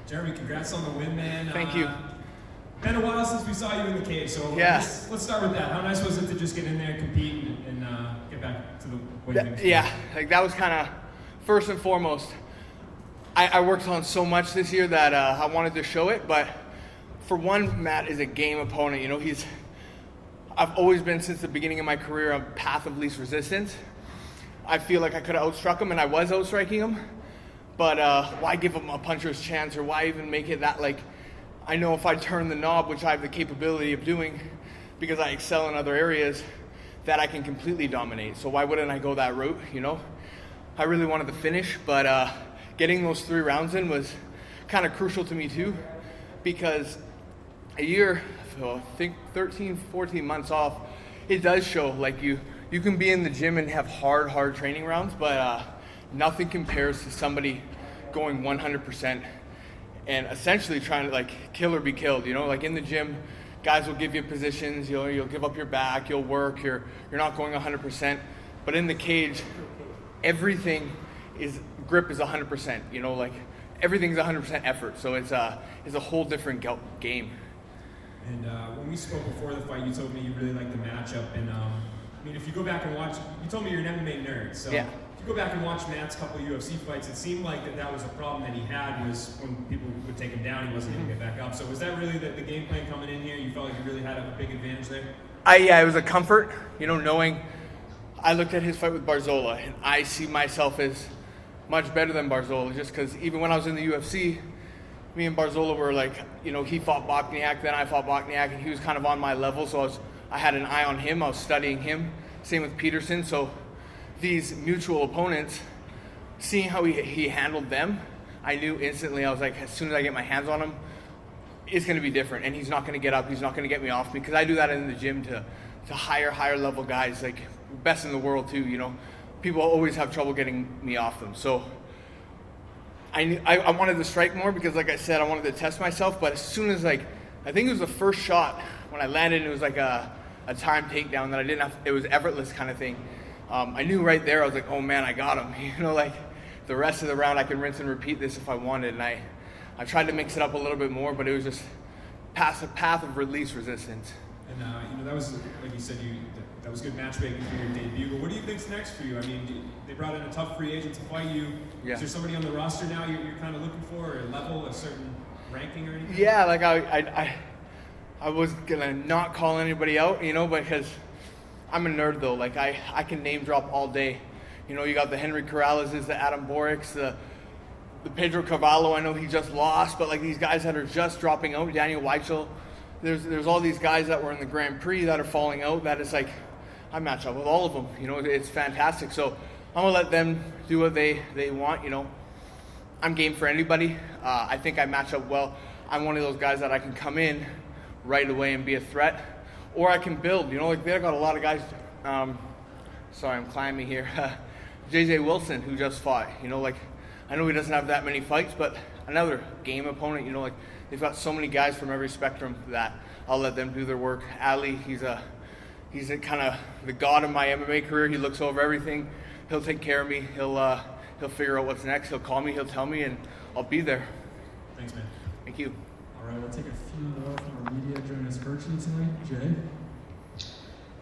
Jeremy, congrats on the win, man. Thank you. Been a while since we saw you in the cage, so yeah. let's start with that. How nice was it to just get in there, compete, and get back to the way Yeah, like that was kind of first and foremost. I worked on so much this year that I wanted to show it, but for one, Matt is a game opponent. You know, I've always been, since the beginning of my career, a path of least resistance. I feel like I could have outstruck him, and I was outstriking him, but why give him a puncher's chance, or why even make it that, like, I know if I turn the knob, which I have the capability of doing because I excel in other areas, that I can completely dominate. So why wouldn't I go that route, you know? I really wanted to finish, but getting those 3 rounds in was kind of crucial to me too, because a year, I think 13, 14 months off, it does show, like you can be in the gym and have hard training rounds, but nothing compares to somebody going 100% and essentially trying to like kill or be killed. You know, like in the gym, guys will give you positions, you'll give up your back, you'll work, you're not going 100%. But in the cage, everything is, grip is 100%. You know, like everything's 100% effort. So it's a whole different game. And when we spoke before the fight, you told me you really liked the matchup. And I mean, if you go back and watch, you told me you're an MMA nerd. So yeah. If you go back and watch Matt's couple of UFC fights, it seemed like that was a problem that he had, was when people would take him down, he wasn't able to get back up. So was that really the game plan coming in here? You felt like you really had a big advantage there? Yeah, it was a comfort, you know, knowing I looked at his fight with Barzola, and I see myself as much better than Barzola, just because even when I was in the UFC, me and Barzola were like, you know, he fought Bochniak, then I fought Bochniak, and he was kind of on my level, so I had an eye on him, I was studying him. Same with Peterson. So these mutual opponents, seeing how he handled them, I knew instantly, I was like, as soon as I get my hands on him, it's going to be different, and he's not going to get up, he's not going to get me off me, because I do that in the gym to higher level guys, like best in the world too, you know. People always have trouble getting me off them. So I wanted to strike more because, like I said, I wanted to test myself. But as soon as, like, I think it was the first shot when I landed, and it was like a time takedown that I didn't have, it was effortless kind of thing. I knew right there, I was like, oh man, I got him. You know, like the rest of the round I can rinse and repeat this if I wanted. And I tried to mix it up a little bit more, but it was just past a path of least resistance. And you know, that was, like you said, that was good matchmaking for your debut. But what do you think's next for you? I mean, they brought in a tough free agent to fight you. Yeah. Is there somebody on the roster now you're kind of looking for, or a level, a certain ranking or anything? Yeah, like I was gonna not call anybody out, you know, because I'm a nerd though. Like I can name drop all day. You know, you got the Henry Corrales, the Adam Borics, the Pedro Carvalho. I know he just lost, but like these guys that are just dropping out, Daniel Weichel. There's all these guys that were in the Grand Prix that are falling out. That is like, I match up with all of them. You know, it's fantastic. So I'm gonna let them do what they want. You know, I'm game for anybody. I think I match up well. I'm one of those guys that I can come in right away and be a threat, or I can build. You know, like they've got a lot of guys. Sorry, I'm climbing here. JJ Wilson, who just fought. You know, like I know he doesn't have that many fights, but another game opponent. You know, like they've got so many guys from every spectrum that I'll let them do their work. Ali, he's a kind of the god of my MMA career. He looks over everything. He'll take care of me. He'll figure out what's next. He'll call me. He'll tell me, and I'll be there. Thanks, man. Thank you. All right, we'll take a few more from our media joining us virtually tonight. Jay.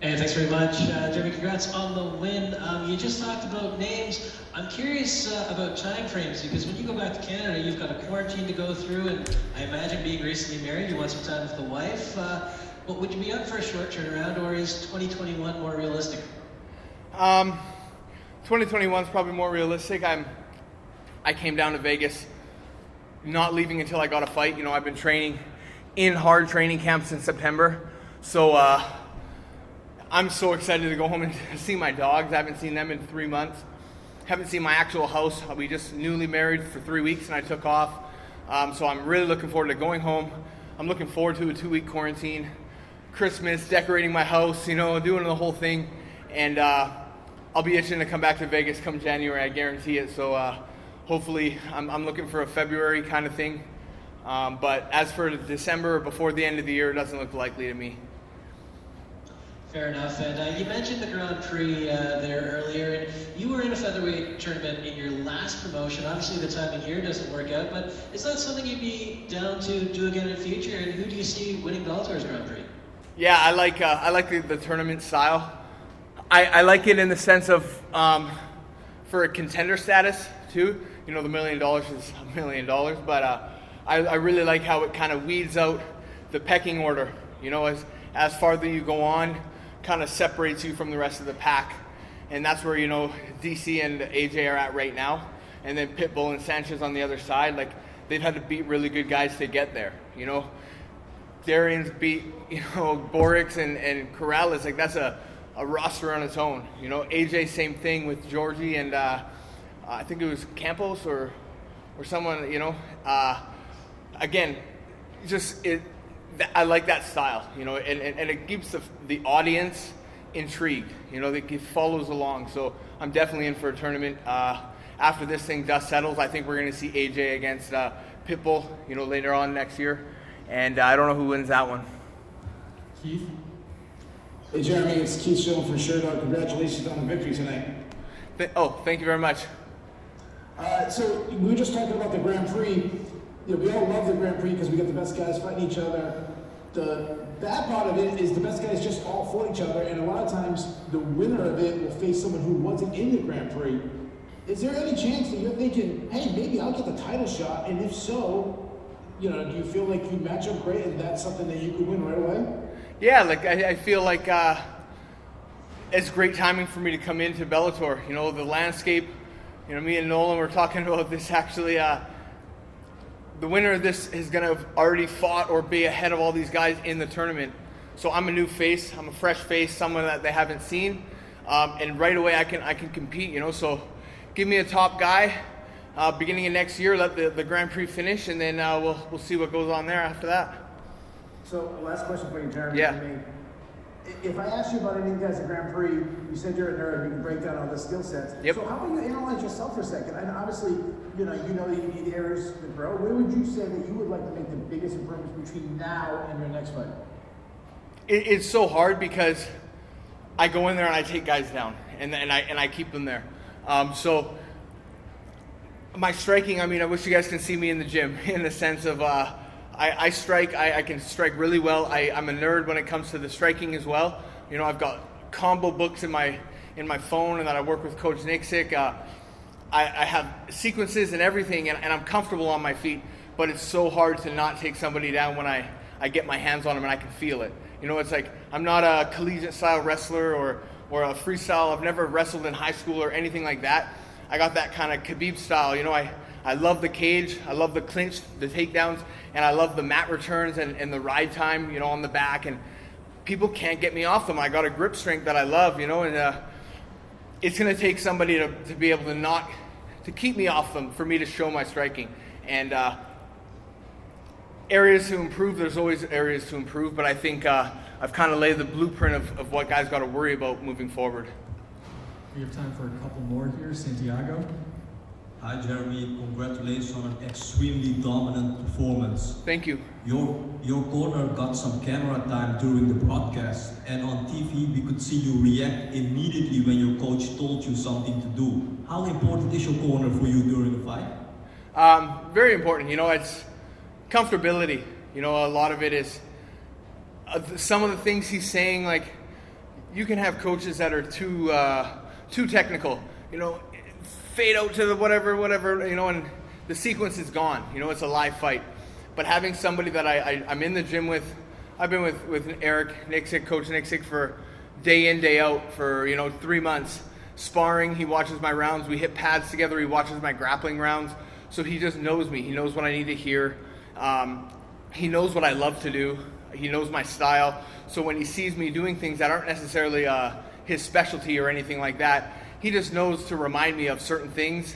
Hey, thanks very much. Jeremy, congrats on the win. You just talked about names. I'm curious about time frames, because when you go back to Canada, you've got a quarantine to go through, and I imagine being recently married, you want some time with the wife. But would you be up for a short turnaround, or is 2021 more realistic? 2021 is probably more realistic. I came down to Vegas, not leaving until I got a fight. You know, I've been training in hard training camps in September, so I'm so excited to go home and see my dogs. I haven't seen them in 3 months. Haven't seen my actual house. We just newly married for 3 weeks, and I took off. So I'm really looking forward to going home. I'm looking forward to a 2-week quarantine, Christmas, decorating my house, you know, doing the whole thing. And I'll be itching to come back to Vegas come January, I guarantee it. So hopefully I'm looking for a February kind of thing. But as for December or before the end of the year, it doesn't look likely to me. Fair enough. And you mentioned the Grand Prix there earlier, and you were in a featherweight tournament in your last promotion. Obviously, the time of year doesn't work out, but is that something you'd be down to do again in the future? And who do you see winning Bellator's Grand Prix? Yeah, I like the tournament style. I like it in the sense of for a contender status too. You know, the $1 million is $1 million, but I really like how it kind of weeds out the pecking order. You know, as farther you go on, kind of separates you from the rest of the pack, and that's where, you know, DC and AJ are at right now, and then Pitbull and Sanchez on the other side. Like, they've had to beat really good guys to get there. You know, Darian's beat, you know, Borix and Corrales. Like, that's a roster on its own. You know, AJ, same thing with Georgie and I think it was Campos or someone. You know, again, I like that style, you know, and it keeps the audience intrigued, you know, it follows along. So I'm definitely in for a tournament. After this thing dust settles, I think we're going to see AJ against Pitbull, you know, later on next year. And I don't know who wins that one. Keith? Hey Jeremy, it's Keith Schilling for Sherdog. Congratulations on the victory tonight. Thank you very much. So we were just talking about the Grand Prix. You know, we all love the Grand Prix because we got the best guys fighting each other. The bad part of it is the best guys just all fought each other, and a lot of times the winner of it will face someone who wasn't in the Grand Prix. Is there any chance that you're thinking, hey, maybe I'll get the title shot, and if so, you know, do you feel like you match up great and that's something that you could win right away? Yeah, like I feel like it's great timing for me to come into Bellator. You know, the landscape, you know, me and Nolan were talking about this actually. The winner of this is going to have already fought or be ahead of all these guys in the tournament. So I'm a new face. I'm a fresh face, someone that they haven't seen. And right away I can compete, you know. So give me a top guy beginning of next year, let the Grand Prix finish, and then we'll see what goes on there after that. So last question for you, Jeremy. Yeah. If I asked you about any of the guys at Grand Prix, you said you're a nerd, you can break down all the skill sets. Yep. So how about you analyze yourself for a second? And obviously, you know that you need areas to grow. Where would you say that you would like to make the biggest improvements between now and your next fight? It's so hard because I go in there and I take guys down, and I keep them there. So my striking, I mean, I wish you guys can see me in the gym in the sense of I strike. I can strike really well. I'm a nerd when it comes to the striking as well. You know, I've got combo books in my phone, and that I work with Coach Nixick. I have sequences and everything, and I'm comfortable on my feet. But it's so hard to not take somebody down when I get my hands on them and I can feel it. You know, it's like I'm not a collegiate style wrestler or a freestyle. I've never wrestled in high school or anything like that. I got that kind of Khabib style. You know, I love the cage, I love the clinch, the takedowns, and I love the mat returns and the ride time, you know, on the back. And people can't get me off them. I got a grip strength that I love, you know, and it's going to take somebody to be able to keep me off them for me to show my striking. And areas to improve, there's always areas to improve, but I think I've kind of laid the blueprint of what guys got to worry about moving forward. We have time for a couple more here. Santiago? Hi Jeremy, congratulations on an extremely dominant performance. Thank you. Your corner got some camera time during the broadcast, and on TV we could see you react immediately when your coach told you something to do. How important is your corner for you during the fight? Very important. You know, it's comfortability. You know, a lot of it is some of the things he's saying. Like, you can have coaches that are too technical. You know, fade out to the whatever, you know, and the sequence is gone. You know, it's a live fight. But having somebody that I'm in the gym with, I've been with Eric Nixick, Coach Nixick, for day in, day out for, you know, 3 months. Sparring, he watches my rounds. We hit pads together. He watches my grappling rounds. So he just knows me. He knows what I need to hear. He knows what I love to do. He knows my style. So when he sees me doing things that aren't necessarily his specialty or anything like that, he just knows to remind me of certain things.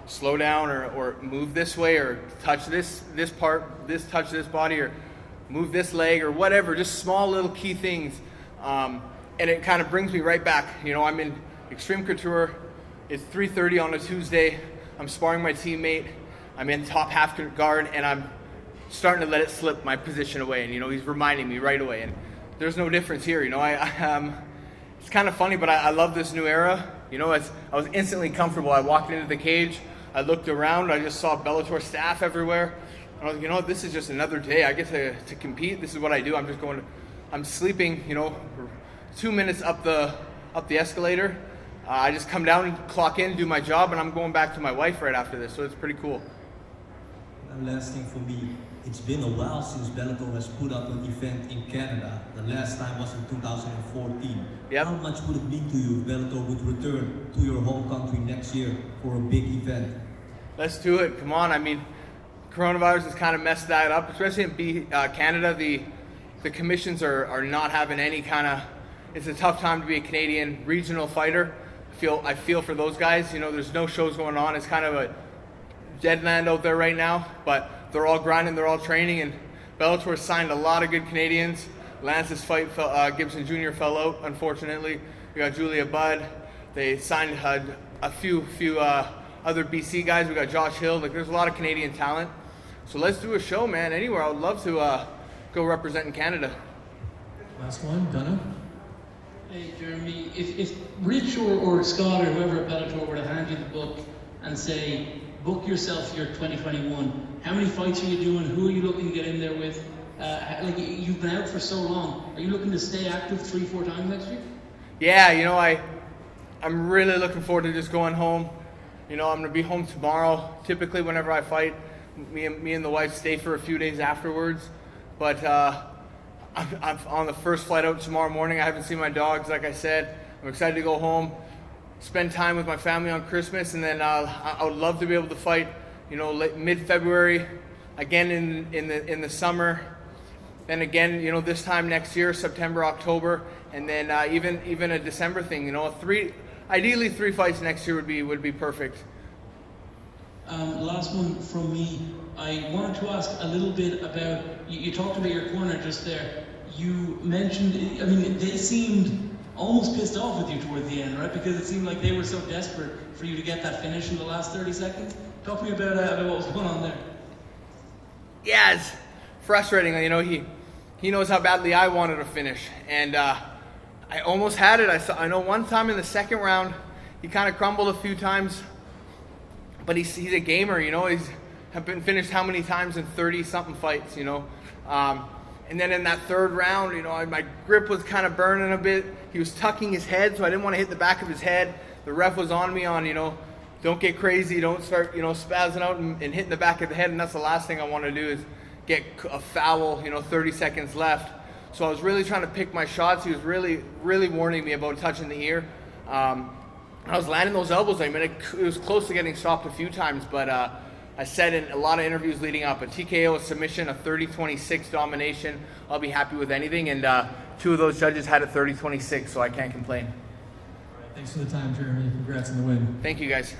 Slow down or move this way or touch this part, touch this body or move this leg or whatever, just small little key things. And it kind of brings me right back. You know, I'm in Extreme Couture. It's 3:30 on a Tuesday. I'm sparring my teammate. I'm in top half guard and I'm starting to let it slip my position away. And, you know, he's reminding me right away. And there's no difference here. You know, it's kind of funny, but I love this new era. You know, I was instantly comfortable. I walked into the cage, I looked around, I just saw Bellator staff everywhere. And I was like, you know, this is just another day. I get to compete. This is what I do. I'm sleeping, you know, 2 minutes up the escalator. I just come down and clock in, do my job, and I'm going back to my wife right after this. So it's pretty cool. And last thing for me, it's been a while since Bellator has put up an event in Canada. The last time was in 2014. Yep. How much would it mean to you if Bellator would return to your home country next year for a big event? Let's do it. Come on. I mean, coronavirus has kind of messed that up, especially in Canada. The commissions are not having any kind of. It's a tough time to be a Canadian regional fighter. I feel for those guys. You know, there's no shows going on. It's kind of a dead land out there right now, but they're all grinding, they're all training, and Bellator signed a lot of good Canadians. Lance's fight, Gibson Jr. fell out, unfortunately. We got Julia Budd. They signed a few other BC guys. We got Josh Hill. Like, there's a lot of Canadian talent. So let's do a show, man. Anywhere. I would love to go represent in Canada. Last one, Dunna. Hey Jeremy, if Rich or Scott or whoever at Bellator were to hand you the book and say, book yourself your 2021, how many fights are you doing? Who are you looking to get in there with? Like, you've been out for so long. Are you looking to stay active 3-4 times next year? Yeah, you know, I'm really looking forward to just going home. You know, I'm going to be home tomorrow. Typically, whenever I fight, me and the wife stay for a few days afterwards. But I'm on the first flight out tomorrow morning. I haven't seen my dogs, like I said. I'm excited to go home, spend time with my family on Christmas, and then I would love to be able to fight, you know, mid-February, again in the summer, then again, you know, this time next year, September, October, and then even a December thing. You know, ideally 3 fights next year would be perfect. Last one from me. I wanted to ask a little bit about, you talked about your corner just there. You mentioned, I mean, they seemed almost pissed off with you toward the end, right? Because it seemed like they were so desperate for you to get that finish in the last 30 seconds. Talk to me about what was going on there. Yeah, it's frustrating. You know, he knows how badly I wanted to finish, and I almost had it. I know one time in the second round, he kind of crumbled a few times, but he's a gamer. You know, he's been finished how many times in 30-something fights. You know, and then in that third round, you know, my grip was kind of burning a bit. He was tucking his head, so I didn't want to hit the back of his head. The ref was on me on, you know, don't get crazy, don't start, you know, spazzing out and hitting the back of the head, and that's the last thing I want to do is get a foul, you know, 30 seconds left. So I was really trying to pick my shots. He was really, really warning me about touching the ear. I was landing those elbows. I mean, it was close to getting stopped a few times, but I said in a lot of interviews leading up, a TKO, a submission, a 30-26 domination, I'll be happy with anything, and 2 of those judges had a 30-26, so I can't complain. Thanks for the time, Jeremy. Congrats on the win. Thank you, guys.